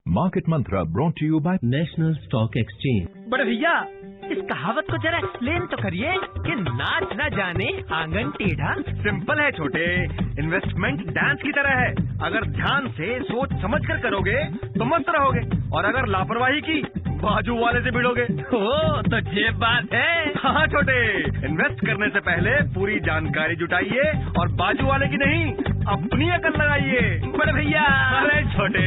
Market Mantra brought to you by national stock exchange. बड़े भैया, इस कहावत को जरा एक्सप्लेन तो करिए कि नाच ना जाने आंगन टेढ़ा। सिंपल है छोटे, इन्वेस्टमेंट डांस की तरह है। अगर ध्यान से सोच समझ कर करोगे तो मस्त रहोगे, और अगर लापरवाही की बाजू वाले से भिड़ोगे। ओ, तो ये बात है। हाँ छोटे, इन्वेस्ट करने से पहले पूरी जानकारी जुटाइए और बाजू वाले की नहीं, अपनी अकल लगाइए। बड़े भैया। अरे छोटे,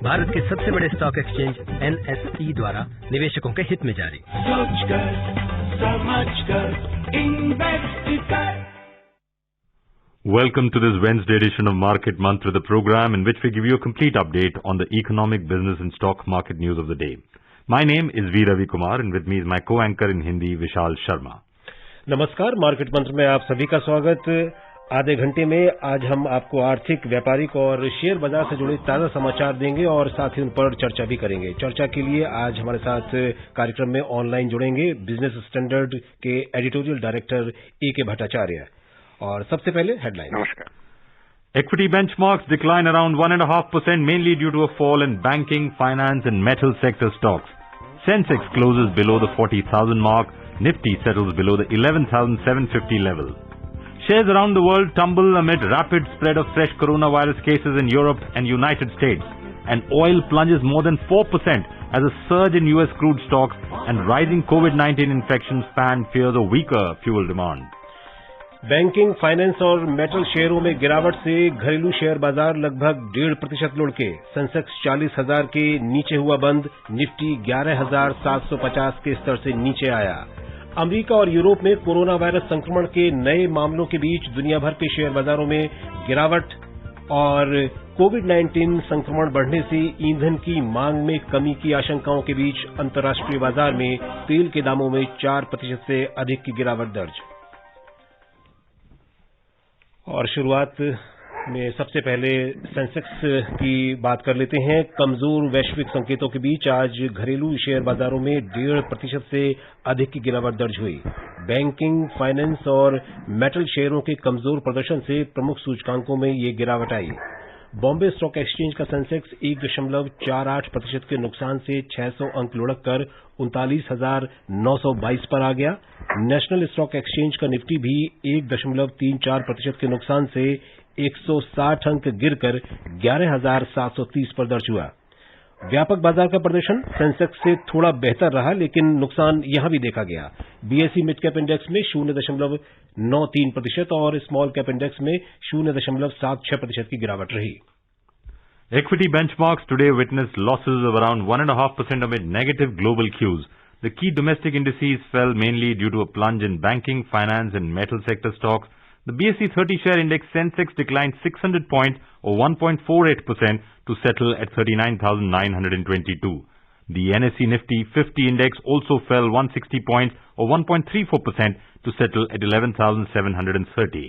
भारत के सबसे बड़े स्टॉक एक्सचेंज NSE द्वारा निवेशकों के हित में जारी। सोच कर, समझ कर, इन्वेस्ट कर। Welcome to this Wednesday edition of Market Mantra, the program in which we give you a complete update on the economic, business and stock market news of the day. My name is V. Ravi Kumar and with me is my co-anchor in Hindi, Vishal Sharma. नमस्कार, market मंत्र में आप सभी का स्वागत। आधे घंटे में आज हम आपको आर्थिक, व्यापारिक और शेयर बाजार से जुड़े ताजा समाचार देंगे और साथ ही उन पर चर्चा भी करेंगे। चर्चा के लिए आज हमारे साथ कार्यक्रम में ऑनलाइन जुड़ेंगे बिजनेस स्टैंडर्ड के एडिटोरियल डायरेक्टर A.K. भट्टाचार्य। और सबसे पहले हेडलाइन। नमस्कार। Equity benchmarks decline around 1.5% mainly due to a fall in banking, finance and metal sector stocks. Sensex closes below the 40,000 mark. Nifty settles below the 11,750 level. Shares around the world tumble amid rapid spread of fresh coronavirus cases in Europe and United States. And oil plunges more than 4% as a surge in US crude stocks and rising COVID-19 infections fan fears of weaker fuel demand. Banking, finance और metal शेयरों में गिरावट से घरेलू share बाजार लगभग 1.5% लुढ़के। Sensex 40,000 के नीचे हुआ बंद। निफ्टी 11,750 के स्तर से नीचे आया। अमेरिका और यूरोप में कोरोना वायरस संक्रमण के नए मामलों के बीच दुनिया भर के शेयर बाजारों में गिरावट और कोविड-19 संक्रमण बढ़ने से ईंधन की मांग में कमी की आशंकाओं के बीच अंतर्राष्ट्रीय बाजार में तेल के दामों में 4% से अधिक की गिरावट दर्ज। और शुरुआत में सबसे पहले सेंसेक्स की बात कर लेते हैं। कमजोर वैश्विक संकेतों के बीच आज घरेलू शेयर बाजारों में 1.5% से अधिक की गिरावट दर्ज हुई। बैंकिंग, फाइनेंस और मेटल शेयरों के कमजोर प्रदर्शन से प्रमुख सूचकांकों में ये गिरावट आई। बॉम्बे स्टॉक एक्सचेंज का सेंसेक्स 1.48% के नुकसान से 600 अंक लुढ़क कर 39,922 पर आ गया। नेशनल स्टॉक एक्सचेंज का निफ्टी भी 1.34% के नुकसान से 160 अंक गिरकर 11,730 पर दर्ज हुआ। व्यापक बाजार का प्रदर्शन सेंसेक्स से थोड़ा बेहतर रहा, लेकिन नुकसान यहां भी देखा गया। बीएसई मिड कैप इंडेक्स में 0.93% और स्मॉल कैप इंडेक्स में 0.76% की गिरावट रही। Equity benchmarks today witnessed losses of around 1.5% amid negative global cues. The key domestic indices fell mainly due to a plunge in banking, finance and metal sector stocks. The BSE 30 share index Sensex declined 600 points or 1.48% to settle at 39,922. The NSE Nifty 50 index also fell 160 points or 1.34% to settle at 11,730.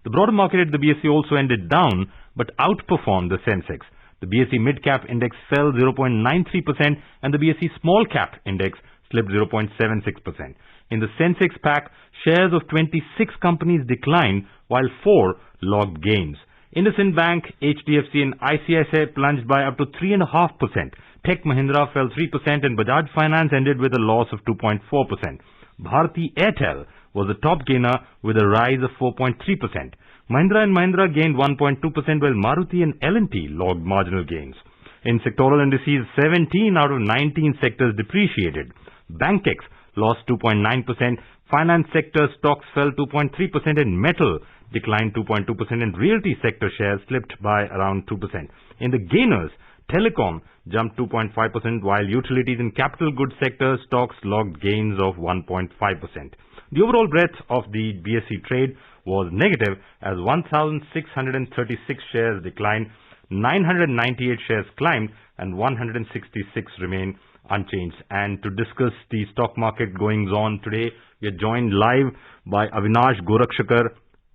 The broader market at the BSE also ended down but outperformed the Sensex. The BSE mid-cap index fell 0.93% and the BSE small-cap index slipped 0.76%. In the Sensex pack, shares of 26 companies declined while 4 logged gains. IndusInd Bank, HDFC and ICICI plunged by up to 3.5%. Tech Mahindra fell 3% and Bajaj Finance ended with a loss of 2.4%. Bharti Airtel was the top gainer with a rise of 4.3%. Mahindra and Mahindra gained 1.2% while Maruti and L&T logged marginal gains. In sectoral indices, 17 out of 19 sectors depreciated. Bankex lost 2.9%, finance sector stocks fell 2.3% and metal declined 2.2% and realty sector shares slipped by around 2%. In the gainers, telecom jumped 2.5% while utilities and capital goods sector stocks logged gains of 1.5%. The overall breadth of the BSE trade was negative as 1,636 shares declined. 998 shares climbed and 166 remain unchanged. And to discuss the stock market goings on today, we are joined live by Avinash Gorakshakar,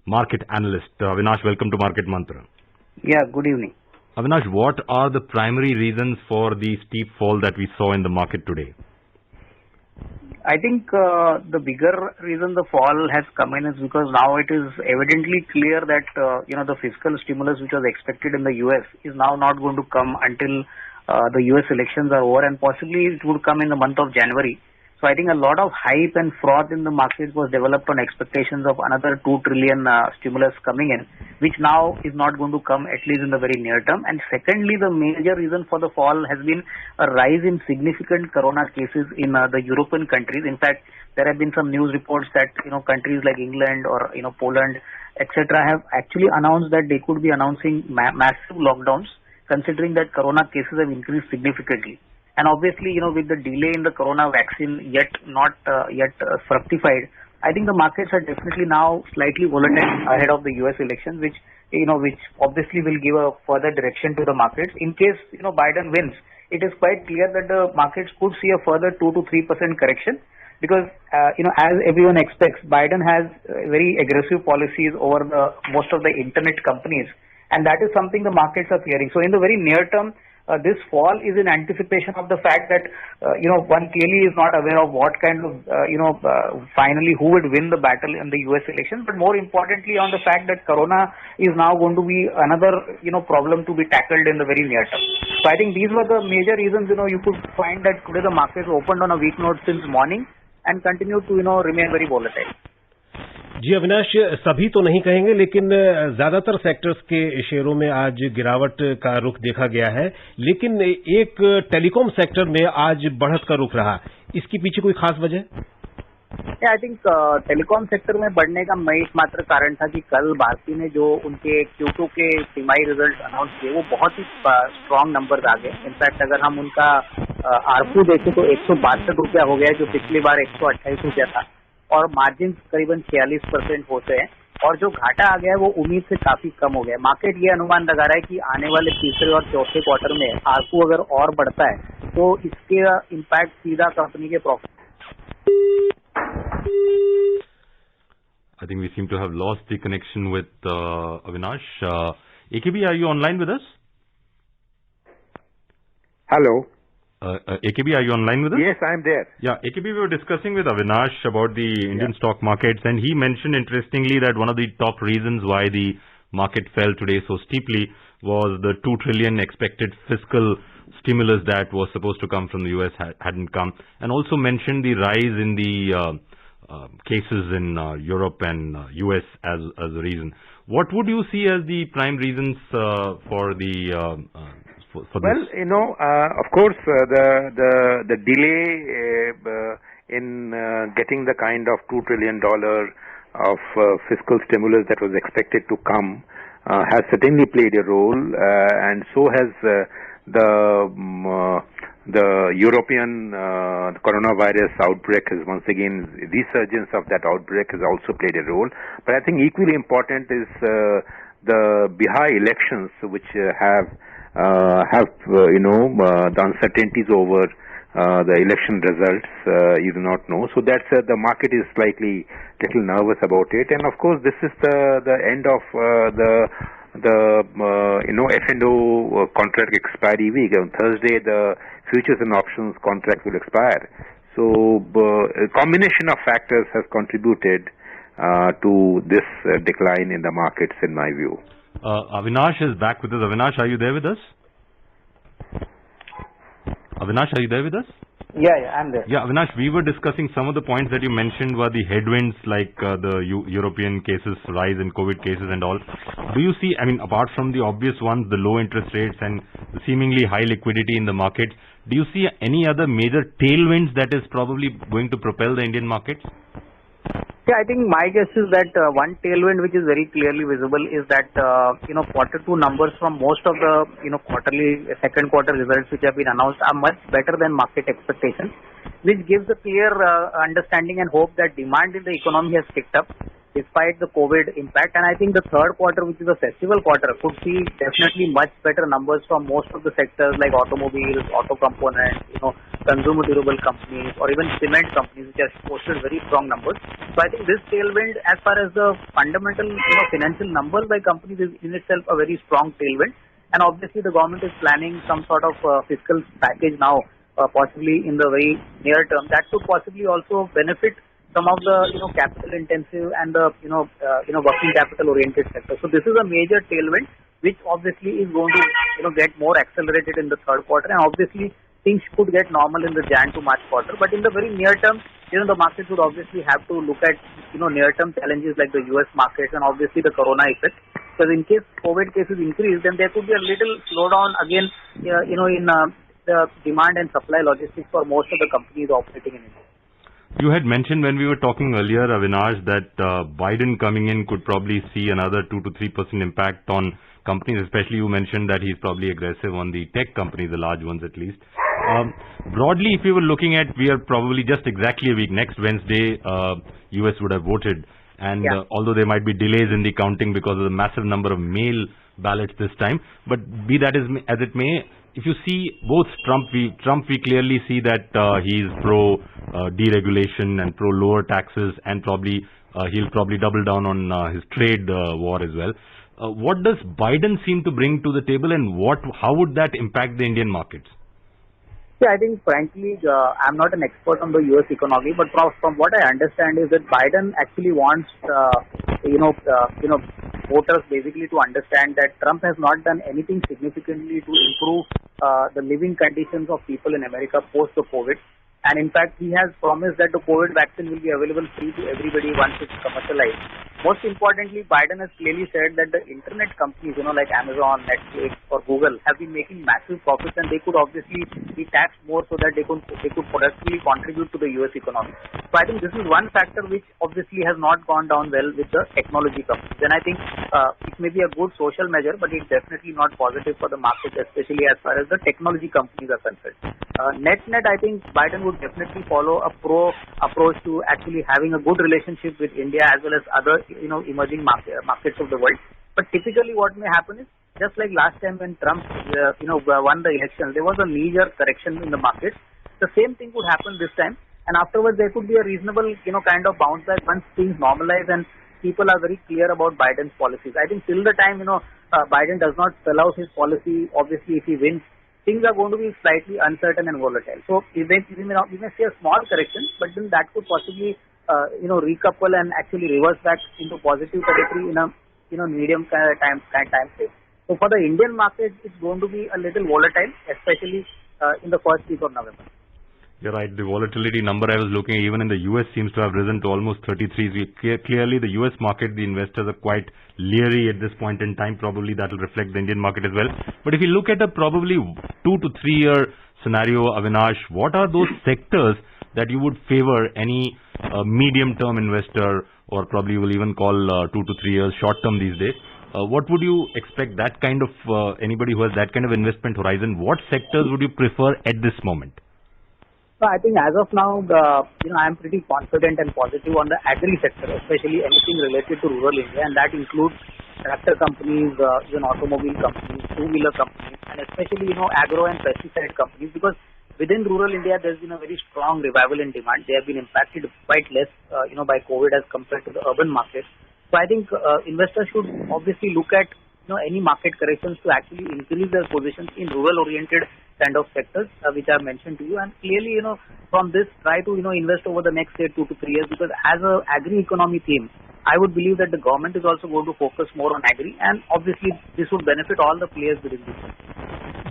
market analyst. Avinash, welcome to Market Mantra. Yeah, good evening. Avinash, what are the primary reasons for the steep fall that we saw in the market today? I think the bigger reason the fall has come in is because now it is evidently clear that the fiscal stimulus which was expected in the US is now not going to come until the US elections are over, and possibly it would come in the month of January. So I think a lot of hype and froth in the market was developed on expectations of another 2 trillion stimulus coming in, which now is not going to come, at least in the very near term. And secondly, the major reason for the fall has been a rise in significant corona cases in the European countries. In fact, there have been some news reports that countries like England or Poland, etc., have actually announced that they could be announcing massive lockdowns, considering that corona cases have increased significantly. And obviously, with the delay in the corona vaccine yet fructified, I think the markets are definitely now slightly volatile ahead of the US elections, which obviously will give a further direction to the markets. In case, Biden wins, it is quite clear that the markets could see a further 2 to 3% correction because, as everyone expects, Biden has very aggressive policies over most of the internet companies, and that is something the markets are fearing. So in the very near term, this fall is in anticipation of the fact that, one clearly is not aware of what kind of, finally who would win the battle in the US election, but more importantly on the fact that corona is now going to be another, problem to be tackled in the very near term. So I think these were the major reasons, you could find that today the markets opened on a weak note since morning and continue to, remain very volatile. जी अविनाश, सभी तो नहीं कहेंगे लेकिन ज्यादातर sectors के शेयरों में आज गिरावट का रुख देखा गया है, लेकिन एक टेलीकॉम सेक्टर में आज बढ़त का रुख रहा। इसके पीछे कोई खास वजह? आई थिंक टेलीकॉम सेक्टर में बढ़ने का एकमात्र कारण था कि कल भारती ने जो उनके Q2 के तिमाही रिजल्ट अनाउंस किए वो बहुत ही स्ट्रांग नंबर्स आ गए। इनफैक्ट अगर हम उनका आरपू देखें तो 162 रुपया हो गया, जो पिछली बार 128 रुपया था, और मार्जिन करीबन 46% होते हैं, और जो घाटा आ गया है वो उम्मीद से काफी कम हो गया। मार्केट ये अनुमान लगा रहा है कि आने वाले तीसरे और चौथे क्वार्टर में आरपू अगर और बढ़ता है तो इसके इम्पैक्ट सीधा कंपनी के profit. I think we seem to have lost the connection with Avinash. AKB, are you online with us? Hello. AKB, are you online with us? Yes, I am there. Yeah, AKB, we were discussing with Avinash about the Indian stock markets, and he mentioned interestingly that one of the top reasons why the market fell today so steeply was the 2 trillion expected fiscal stimulus that was supposed to come from the US hadn't come, and also mentioned the rise in the cases in Europe and US as a reason. What would you see as the prime reasons for the for well, this? Of course, the delay in getting the kind of $2 trillion of fiscal stimulus that was expected to come has certainly played a role, and so has the European coronavirus outbreak has once again, resurgence of that outbreak has also played a role. But I think equally important is the Bihar elections, which have the uncertainties over the election results. You do not know, so that's the market is slightly little nervous about it. And of course, this is the end of the F&O contract expiry week. On Thursday, the futures and options contract will expire. So a combination of factors has contributed to this decline in the markets, in my view. Avinash is back with us. Avinash, are you there with us? Avinash, are you there with us? Yeah, I'm there. Yeah, Avinash, we were discussing some of the points that you mentioned were the headwinds, like the European cases, rise in COVID cases and all. Do you see, apart from the obvious ones, the low interest rates and the seemingly high liquidity in the markets, do you see any other major tailwinds that is probably going to propel the Indian markets? Yeah, I think my guess is that one tailwind which is very clearly visible is that Q2 numbers from most of the quarterly second quarter results which have been announced are much better than market expectations, which gives a clear understanding and hope that demand in the economy has picked up. despite the COVID impact. And I think the third quarter, which is a festival quarter, could see definitely much better numbers from most of the sectors like automobiles, auto components, consumer durable companies, or even cement companies, which have posted very strong numbers. So I think this tailwind, as far as the fundamental financial numbers by companies, is in itself a very strong tailwind. And obviously the government is planning some sort of fiscal package now, possibly in the very near term. That could possibly also benefit some of the capital intensive and the working capital oriented sector. So this is a major tailwind which obviously is going to get more accelerated in the third quarter, and obviously things could get normal in the Jan to March quarter. But in the very near term, the markets would obviously have to look at near term challenges like the US markets and obviously the corona effect. Because in case COVID cases increase, then there could be a little slowdown again in the demand and supply logistics for most of the companies operating in India. You had mentioned when we were talking earlier, Avinash, that Biden coming in could probably see another 2 to 3% impact on companies, especially you mentioned that he's probably aggressive on the tech companies, the large ones at least. Broadly, if we were looking at, we are probably just exactly a week. Next Wednesday, US would have voted. And although there might be delays in the counting because of the massive number of mail ballots this time, but be that as it may, if you see both Trump, we clearly see that he's pro deregulation and pro lower taxes, and probably he'll probably double down on his trade war as well. What does Biden seem to bring to the table, and how would that impact the Indian markets? Yeah, I think frankly, I'm not an expert on the US economy, but from what I understand is that Biden actually wants, voters basically to understand that Trump has not done anything significantly to improve the living conditions of people in America post the COVID. And in fact, he has promised that the COVID vaccine will be available free to everybody once it's commercialized. Most importantly, Biden has clearly said that the internet companies, like Amazon, Netflix, or Google, have been making massive profits, and they could obviously be taxed more so that they could productively contribute to the US economy. So I think this is one factor which obviously has not gone down well with the technology companies. And I think it may be a good social measure, but it's definitely not positive for the market, especially as far as the technology companies are concerned. Net, I think Biden would definitely follow a pro approach to actually having a good relationship with India as well as other emerging markets of the world. But typically what may happen is, just like last time when Trump won the election, there was a major correction in the markets. The same thing would happen this time, and afterwards there could be a reasonable kind of bounce back once things normalize and people are very clear about Biden's policies. I think till the time Biden does not spell out his policy, obviously if he wins, things are going to be slightly uncertain and volatile. So we may see a small correction, but then that could possibly recouple and actually reverse back into positive territory in a medium time frame. So for the Indian market, it's going to be a little volatile, especially in the first week of November. You're right. The volatility number I was looking at, even in the US, seems to have risen to almost 33. Clearly, the US market, the investors are quite leery at this point in time. Probably that will reflect the Indian market as well. But if you look at a probably 2 to 3 year scenario, Avinash, what are those sectors that you would favor any medium-term investor, or probably you will even call 2 to 3 years short-term these days? What would you expect that kind of, anybody who has that kind of investment horizon, what sectors would you prefer at this moment? So I think as of now, I am pretty confident and positive on the agri sector, especially anything related to rural India, and that includes tractor companies, even automobile companies, two-wheeler companies, and especially agro and pesticide companies, because within rural India there's been a very strong revival in demand. They have been impacted quite less, by COVID as compared to the urban markets. So I think investors should obviously look at any market corrections to actually increase their positions in rural-oriented kind of sectors, which I mentioned to you. And clearly, from this, try to, invest over the next, say, 2 to 3 years, because as a agri-economy theme, I would believe that the government is also going to focus more on agri, and obviously this would benefit all the players within this sector.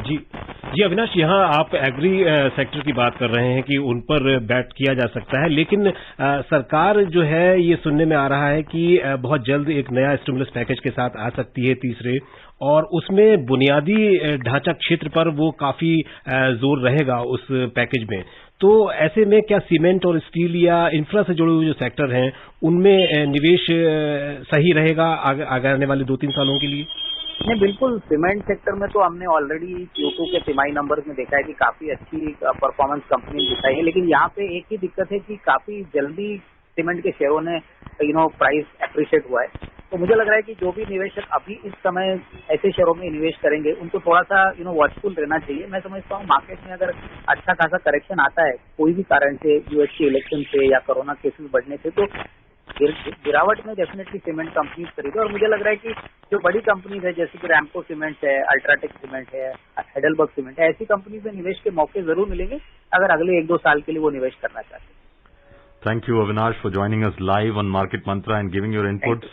जी अविनाश, यहाँ आप agree sector की बात कर रहे हैं कि उन पर बैट किया जा सकता है, लेकिन सरकार जो है ये सुनने में आ रहा है कि बहुत जल्द एक नया स्टिमुलस पैकेज के साथ आ सकती है तीसरे, और उसमें बुनियादी ढांचा क्षेत्र पर वो काफी जोर रहेगा उस पैकेज में. तो ऐसे में क्या सीमेंट और स्टील या इंफ्रा से जुड़े हुए जो सेक्टर हैं उनमें निवेश सही रहेगा आगे आने वाले 2-3 सालों के लिए? नहीं, बिल्कुल. सीमेंट सेक्टर में तो हमने ऑलरेडी Q2 के तिमाही नंबर्स में देखा है कि काफी अच्छी परफॉर्मेंस कंपनी दिखाई है, लेकिन यहाँ पे एक ही दिक्कत है कि काफी जल्दी सीमेंट के शेयरों ने प्राइस एप्रिशिएट हुआ है। तो मुझे लग रहा है कि जो भी निवेशक अभी इस समय ऐसे शेयरों में निवेश करेंगे उनको थोड़ा सा वॉचफुल रहना चाहिए। मैं समझता हूँ मार्केट में अगर अच्छा खासा करेक्शन आता है कोई भी कारण से, यूएस के इलेक्शन से या कोरोना केसेस बढ़ने से, तो गिरावट में डेफिनेटली सीमेंट कंपनीज खरीदे। और मुझे लग रहा है कि जो बड़ी कंपनीज है जैसे कि रैम्को सीमेंट है, अल्ट्राटेक सीमेंट है, हेडेलबर्ग सीमेंट है, ऐसी कंपनीज में निवेश के मौके जरूर मिलेंगे अगर अगले 1-2 साल के लिए वो निवेश करना चाहते हैं। Thank you, Avinash, for joining us live on Market Mantra and giving your inputs.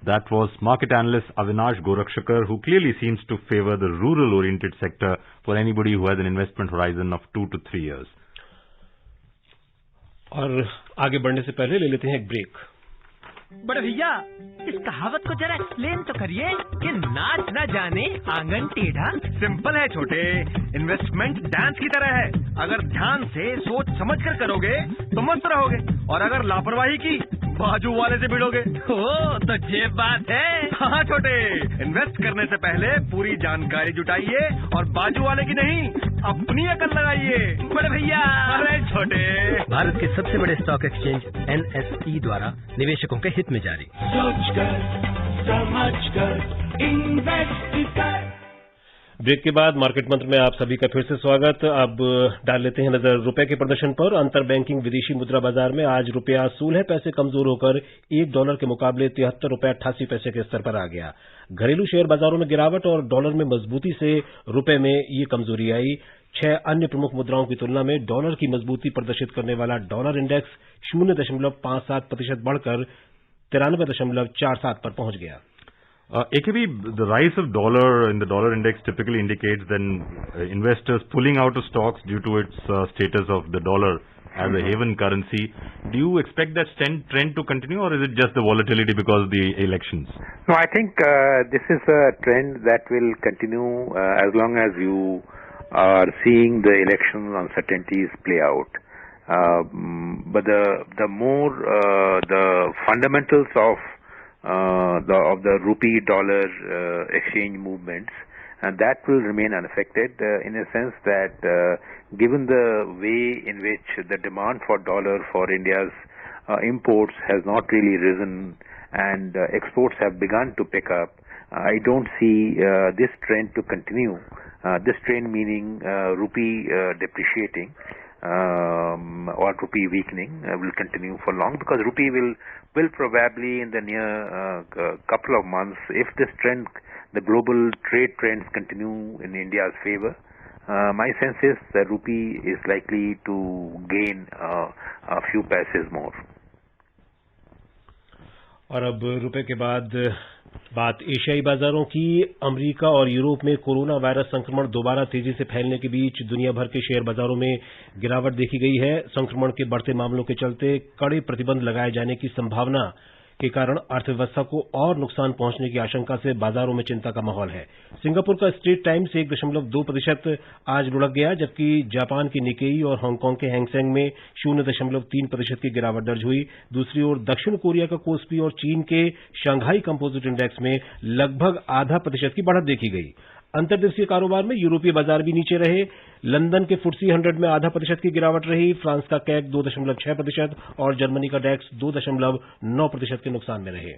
That was market analyst Avinash Gorakshakar, who clearly seems to favor the rural-oriented sector for anybody who has an investment horizon of 2 to 3 years. और आगे बढ़ने से पहले ले लेते हैं एक break. बड़े भैया, इस कहावत को जरा एक्सप्लेन तो करिए कि नाच न जाने आंगन टेढ़ा। सिंपल है छोटे, इन्वेस्टमेंट डांस की तरह है। अगर ध्यान से सोच समझ कर करोगे तो मस्त रहोगे, और अगर लापरवाही की बाजू वाले से भिड़ोगे। ओ, तो ये बात है। हाँ छोटे, इन्वेस्ट करने से पहले पूरी जानकारी जुटाइए और बाजू वाले की नहीं, अपनी अकल लगाइए। बड़े भैया। अरे छोटे, भारत के सबसे बड़े स्टॉक एक्सचेंज NSE द्वारा निवेशकों के हित में जारी। सोचकर समझकर इन्वेस्ट कर। ब्रेक के बाद मार्केट मंत्र में आप सभी का फिर से स्वागत। अब डाल लेते हैं नजर रुपए के प्रदर्शन पर। अंतर बैंकिंग विदेशी मुद्रा बाजार में आज रुपया 16 पैसे कमजोर होकर $1 के मुकाबले 73 रुपये 88 पैसे के स्तर पर आ गया। घरेलू शेयर बाजारों में गिरावट और डॉलर में मजबूती से रुपए में ये कमजोरी आई। 6 अन्य प्रमुख मुद्राओं की तुलना में डॉलर की मजबूती प्रदर्शित करने वाला डॉलर इंडेक्स 0.57% बढ़कर 93.47 पर पहुंच गया। AKB, the rise of dollar in the dollar index typically indicates then investors pulling out of stocks due to its status of the dollar as a haven currency. Do you expect that trend to continue, or is it just the volatility because of the elections? No, I think this is a trend that will continue as long as you are seeing the election uncertainties play out. But the more the fundamentals of the rupee dollar exchange movements, and that will remain unaffected in a sense that given the way in which the demand for dollar for India's imports has not really risen and exports have begun to pick up, I don't see this trend to continue. This trend meaning rupee depreciating or rupee weakening will continue for long, because rupee will probably in the near couple of months, if this trend, the global trade trends continue in India's favor, my sense is that rupee is likely to gain a few paise more. और अब रुपए के बाद बात एशियाई बाजारों की। America और यूरोप में कोरोना वायरस संक्रमण दोबारा तेजी से फैलने के बीच दुनिया भर के शेयर बाजारों में गिरावट देखी गई है। संक्रमण के बढ़ते मामलों के चलते कड़े प्रतिबंध लगाए जाने की संभावना के कारण अर्थव्यवस्था को और नुकसान पहुंचने की आशंका से बाजारों में चिंता का माहौल है। सिंगापुर का स्ट्रेट टाइम्स 1.2% आज लुढ़क गया, जबकि जापान की निकेई और हांगकांग के हैंगसेंग में 0.3% की गिरावट दर्ज हुई। दूसरी ओर दक्षिण कोरिया का कोस्पी और चीन के शंघाई कंपोजिट इंडेक्स में लगभग 0.5% की बढ़त देखी गई। अंतर्देशीय कारोबार में यूरोपीय बाजार भी नीचे रहे। लंदन के FTSE 100 में 0.5% की गिरावट रही। फ्रांस का कैक 2.6% और जर्मनी का डेक्स 2.9% के नुकसान में रहे।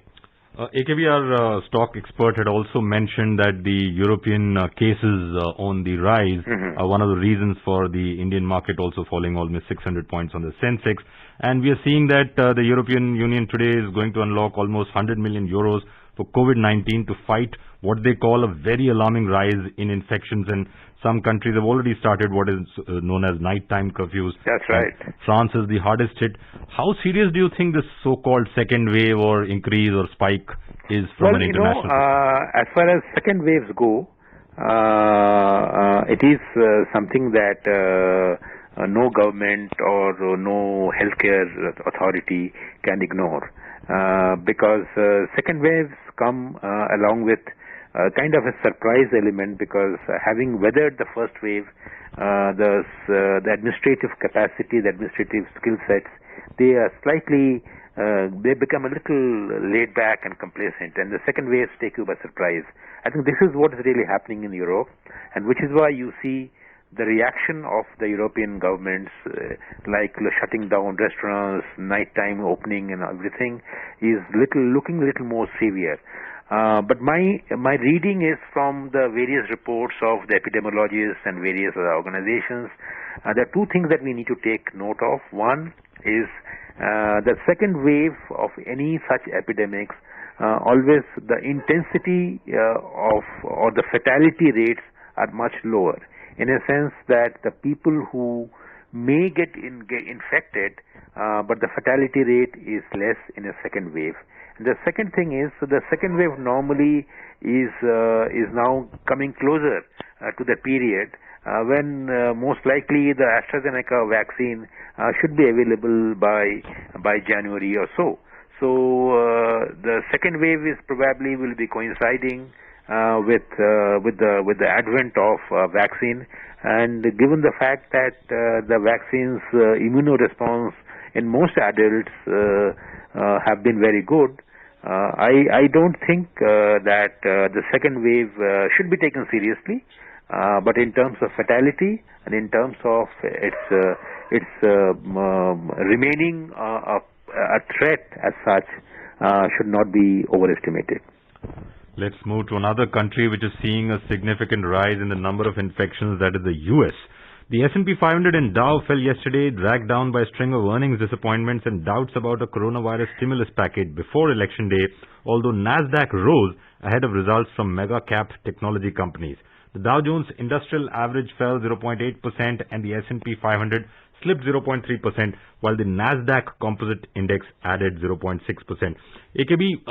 AKB, our stock expert, had also mentioned that the European cases on the rise are one of the reasons for the Indian market also falling almost 600 points on the Sensex. And we are seeing that the European Union today is going to unlock almost 100 million euros for COVID-19 to fight what they call a very alarming rise in infections, and some countries have already started what is known as nighttime curfews. That's right. And France is the hardest hit. How serious do you think this so-called second wave or increase or spike is from an international perspective? As far as second waves go, it is something that no government or no healthcare authority can ignore, because second waves come along with kind of a surprise element, because having weathered the first wave, the administrative capacity, the administrative skill sets, they are slightly, they become a little laid back and complacent, and the second waves take you by surprise. I think this is what is really happening in Europe, and which is why you see the reaction of the European governments, like shutting down restaurants, nighttime opening and everything, is looking little more severe. But my reading is from the various reports of the epidemiologists and various other organizations. There are two things that we need to take note of. One is the second wave of any such epidemics, always the intensity or the fatality rates are much lower, in a sense that the people who may get infected, but the fatality rate is less in a second wave. The second thing is, so the second wave normally is now coming closer to the period when most likely the AstraZeneca vaccine should be available by January or so. So the second wave is probably will be coinciding with the advent of vaccine, and given the fact that the vaccine's immunoresponse in most adults have been very good, I don't think that the second wave should be taken seriously. But in terms of fatality and in terms of its remaining a threat as such, should not be overestimated. Let's move to another country which is seeing a significant rise in the number of infections, that is the US. The S&P 500 and Dow fell yesterday, dragged down by a string of earnings disappointments and doubts about a coronavirus stimulus package before election day, although Nasdaq rose ahead of results from mega-cap technology companies. The Dow Jones Industrial Average fell 0.8% and the S&P 500 slipped 0.3%, while the Nasdaq Composite Index added 0.6%. AKB,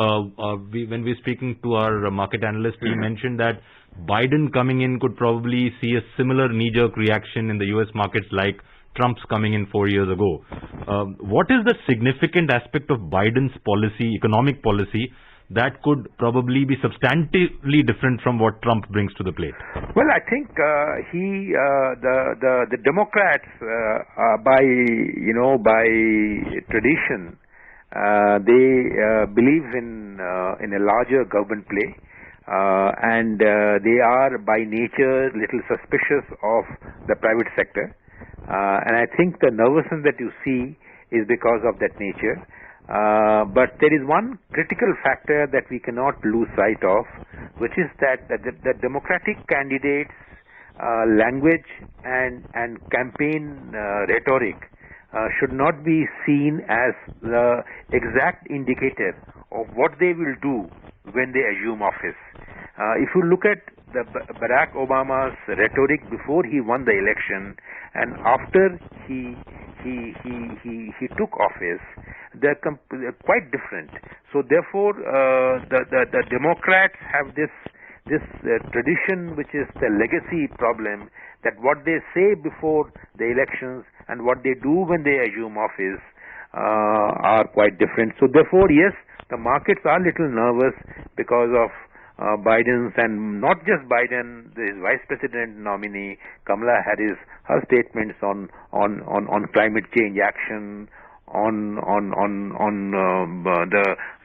when we were speaking to our market analyst, he mentioned that Biden coming in could probably see a similar knee-jerk reaction in the US markets like Trump's coming in 4 years ago. What is the significant aspect of Biden's policy, economic policy, that could probably be substantively different from what Trump brings to the plate? Well, I think the Democrats, by tradition, they believe in a larger government play, and they are by nature little suspicious of the private sector, and I think the nervousness that you see is because of that nature. But there is one critical factor that we cannot lose sight of, which is that the Democratic candidates' language and campaign rhetoric should not be seen as the exact indicator of what they will do when they assume office. If you look at Barack Obama's rhetoric before he won the election and after he took office, they're quite different. So therefore, the Democrats have this tradition, which is the legacy problem, that what they say before the elections and what they do when they assume office are quite different. So therefore, yes, the markets are a little nervous because of Biden's, and not just Biden, his vice president nominee Kamala Harris, her statements on climate change action, on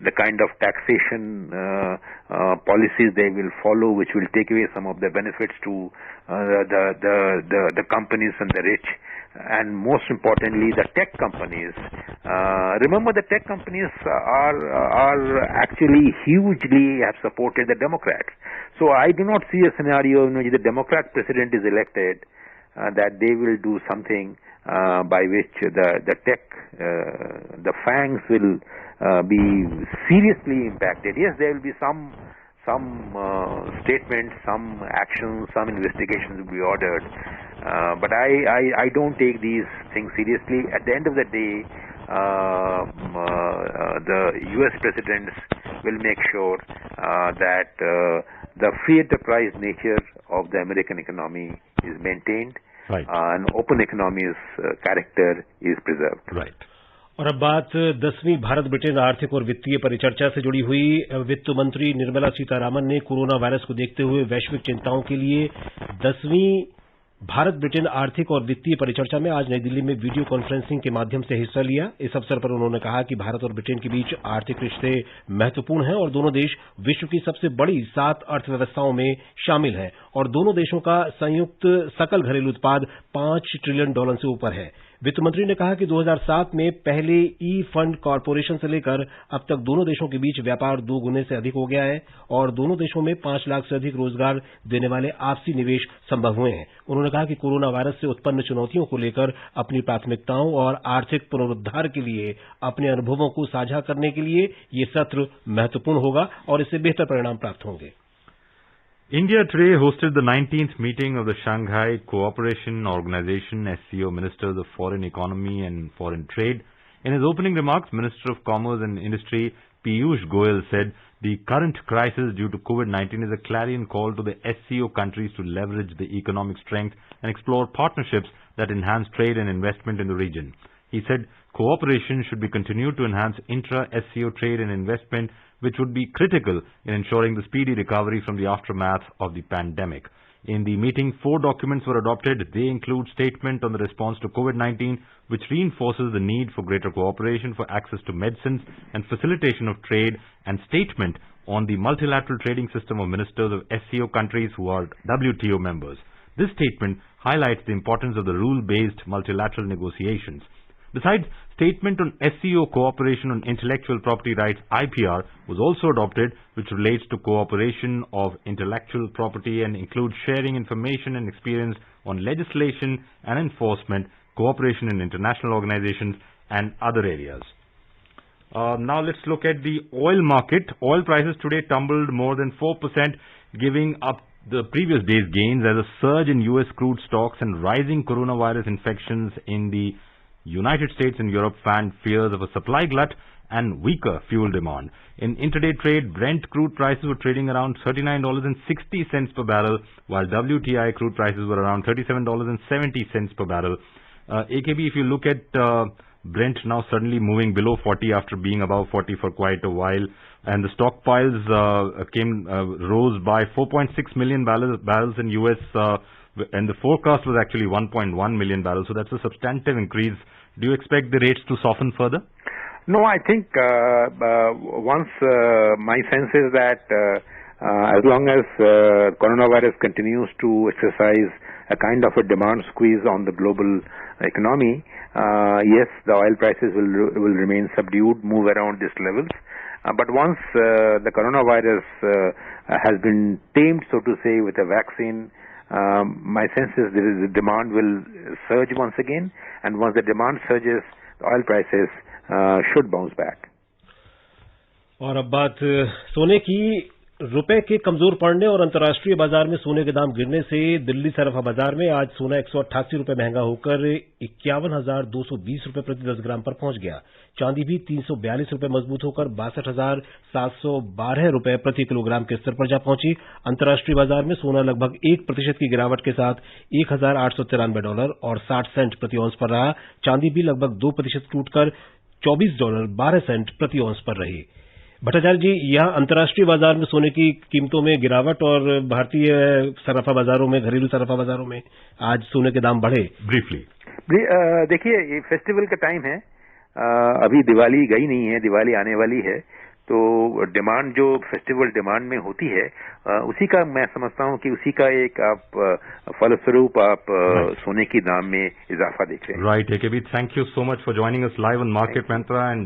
the kind of taxation policies they will follow, which will take away some of the benefits to the companies and the rich, and most importantly the tech companies. Remember, the tech companies are actually hugely have supported the Democrats. So I do not see a scenario in which the Democrat president is elected that they will do something by which the tech, the FANGs will be seriously impacted. Yes, there will be some statements, some actions, some investigations will be ordered, but I don't take these things seriously. At the end of the day, the US presidents will make sure that the free enterprise nature of the American economy is maintained, right, and open economy's character is preserved. Right. और अब बात 10वीं Bharat Britain आर्थिक और वित्तीय परिचर्चा से जुड़ी हुई। वित्त मंत्री निर्मला सीतारामन ने कोरोना वायरस को देखते हुए वैश्विक चिंताओं के लिए 10वीं भारत ब्रिटेन आर्थिक और वित्तीय परिचर्चा में आज नई दिल्ली में वीडियो कॉन्फ्रेंसिंग के माध्यम से हिस्सा लिया। इस अवसर पर उन्होंने कहा कि भारत और ब्रिटेन के बीच आर्थिक रिश्ते महत्वपूर्ण हैं और दोनों देश विश्व की सबसे बड़ी 7 अर्थव्यवस्थाओं में शामिल हैं और दोनों देशों का संयुक्त सकल घरेलू उत्पाद $5 ट्रिलियन से ऊपर है। वित्त मंत्री ने कहा कि 2007 में पहले ई फंड कॉरपोरेशन से लेकर अब तक दोनों देशों के बीच व्यापार 2 गुने से अधिक हो गया है और दोनों देशों में 5 लाख से अधिक रोजगार देने वाले आपसी निवेश संभव हुए हैं। उन्होंने कहा कि कोरोना वायरस से उत्पन्न चुनौतियों को लेकर अपनी प्राथमिकताओं और आर्थिक पुनरुद्धार के लिए अपने अनुभवों को साझा करने के लिए ये सत्र महत्वपूर्ण होगा और इससे बेहतर परिणाम प्राप्त होंगे। India today hosted the 19th meeting of the Shanghai Cooperation Organization SCO Ministers of Foreign Economy and Foreign Trade. In his opening remarks, Minister of Commerce and Industry Piyush Goyal said the current crisis due to COVID-19 is a clarion call to the SCO countries to leverage the economic strength and explore partnerships that enhance trade and investment in the region. He said cooperation should be continued to enhance intra-SCO trade and investment, which would be critical in ensuring the speedy recovery from the aftermath of the pandemic. In the meeting, 4 documents were adopted. They include statement on the response to COVID-19, which reinforces the need for greater cooperation for access to medicines and facilitation of trade, and statement on the multilateral trading system of ministers of SCO countries who are WTO members. This statement highlights the importance of the rule-based multilateral negotiations. Besides, statement on SCO cooperation on intellectual property rights (IPR) was also adopted, which relates to cooperation of intellectual property and includes sharing information and experience on legislation and enforcement, cooperation in international organizations and other areas. Now let's look at the oil market. Oil prices today tumbled more than 4%, giving up the previous day's gains as a surge in US crude stocks and rising coronavirus infections in the United States and Europe fanned fears of a supply glut and weaker fuel demand. In intraday trade, Brent crude prices were trading around $39.60 per barrel, while WTI crude prices were around $37.70 per barrel. AKB, if you look at Brent now suddenly moving below 40 after being above 40 for quite a while, and the stockpiles rose by 4.6 million barrels in US, and the forecast was actually 1.1 million barrels, so that's a substantive increase. Do you expect the rates to soften further? No, I think my sense is that as long as coronavirus continues to exercise a kind of a demand squeeze on the global economy, yes, the oil prices will remain subdued, move around these levels. But once the coronavirus has been tamed, so to say, with a vaccine, my sense is the demand will surge once again, and once the demand surges, the oil prices should bounce back. और अब बात सोने की। रुपए के कमजोर पड़ने और अंतर्राष्ट्रीय बाजार में सोने के दाम गिरने से दिल्ली सराफा बाजार में आज सोना 188 रुपए महंगा होकर 51,220 रुपए प्रति 10 ग्राम पर पहुंच गया। चांदी भी 342 रुपए मजबूत होकर 62,712 रुपए प्रति किलोग्राम के स्तर पर जा पहुंची। अंतर्राष्ट्रीय बाजार में सोना लगभग 1% की गिरावट के साथ $1,893 और 60 सेंट प्रति औंस पर रहा। चांदी भी लगभग 2% टूटकर $24.12 प्रति औंस पर रही। भट्टाचार्य जी, यहाँ अंतर्राष्ट्रीय बाजार में सोने की कीमतों में गिरावट और भारतीय सराफा बाजारों में, घरेलू सराफा बाजारों में आज सोने के दाम बढ़े। ब्रीफली देखिए, ये फेस्टिवल का टाइम है, अभी दिवाली गई नहीं है, दिवाली आने वाली है, तो डिमांड जो फेस्टिवल डिमांड में होती है उसी का मैं समझता हूँ कि उसी का एक आप फलस्वरूप आप सोने की दाम में इजाफा देख रहे हैं। Right AKB, thank you so much for joining us live on market Mantra and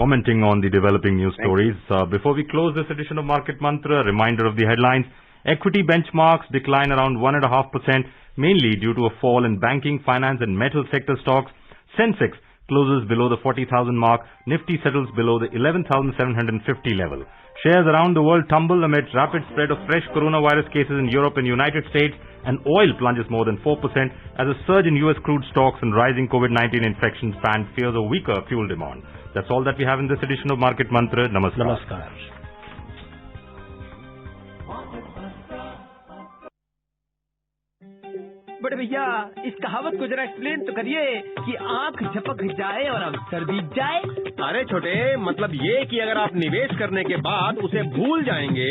commenting on the developing news stories. Before we close this edition of Market Mantra, a reminder of the headlines. Equity benchmarks decline around 1.5%, mainly due to a fall in banking, finance and metal sector stocks. Sensex closes below the 40,000 mark. Nifty settles below the 11,750 level. Shares around the world tumble amid rapid spread of fresh coronavirus cases in Europe and United States, and oil plunges more than 4% as a surge in US crude stocks and rising COVID-19 infections fan fears a weaker fuel demand. That's all that we have in this edition of Market Mantra. Namaskar. Namaskar. बड़े भैया, इस कहावत को जरा explain तो करिए कि आंख झपक जाए और अवसर बीत जाए। अरे छोटे, मतलब ये कि अगर आप निवेश करने के बाद उसे भूल जाएंगे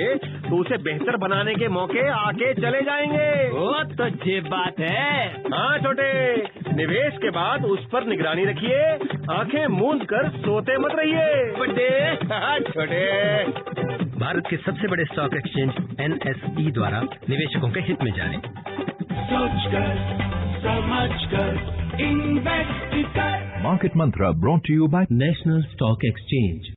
तो उसे बेहतर बनाने के मौके आके चले जाएंगे। ओ तो ये बात है। हाँ छोटे, निवेश के बाद उस पर निगरानी रखिए, आंखें मूंद कर सोते मत रहिए। बड़े हाँ, छोटे। भारत के सबसे बड़े स्टॉक एक्सचेंज NSE द्वारा निवेशकों के हित में जारी। सोचकर समझकर इन्वेस्ट कर। Market Mantra brought to you by national stock exchange.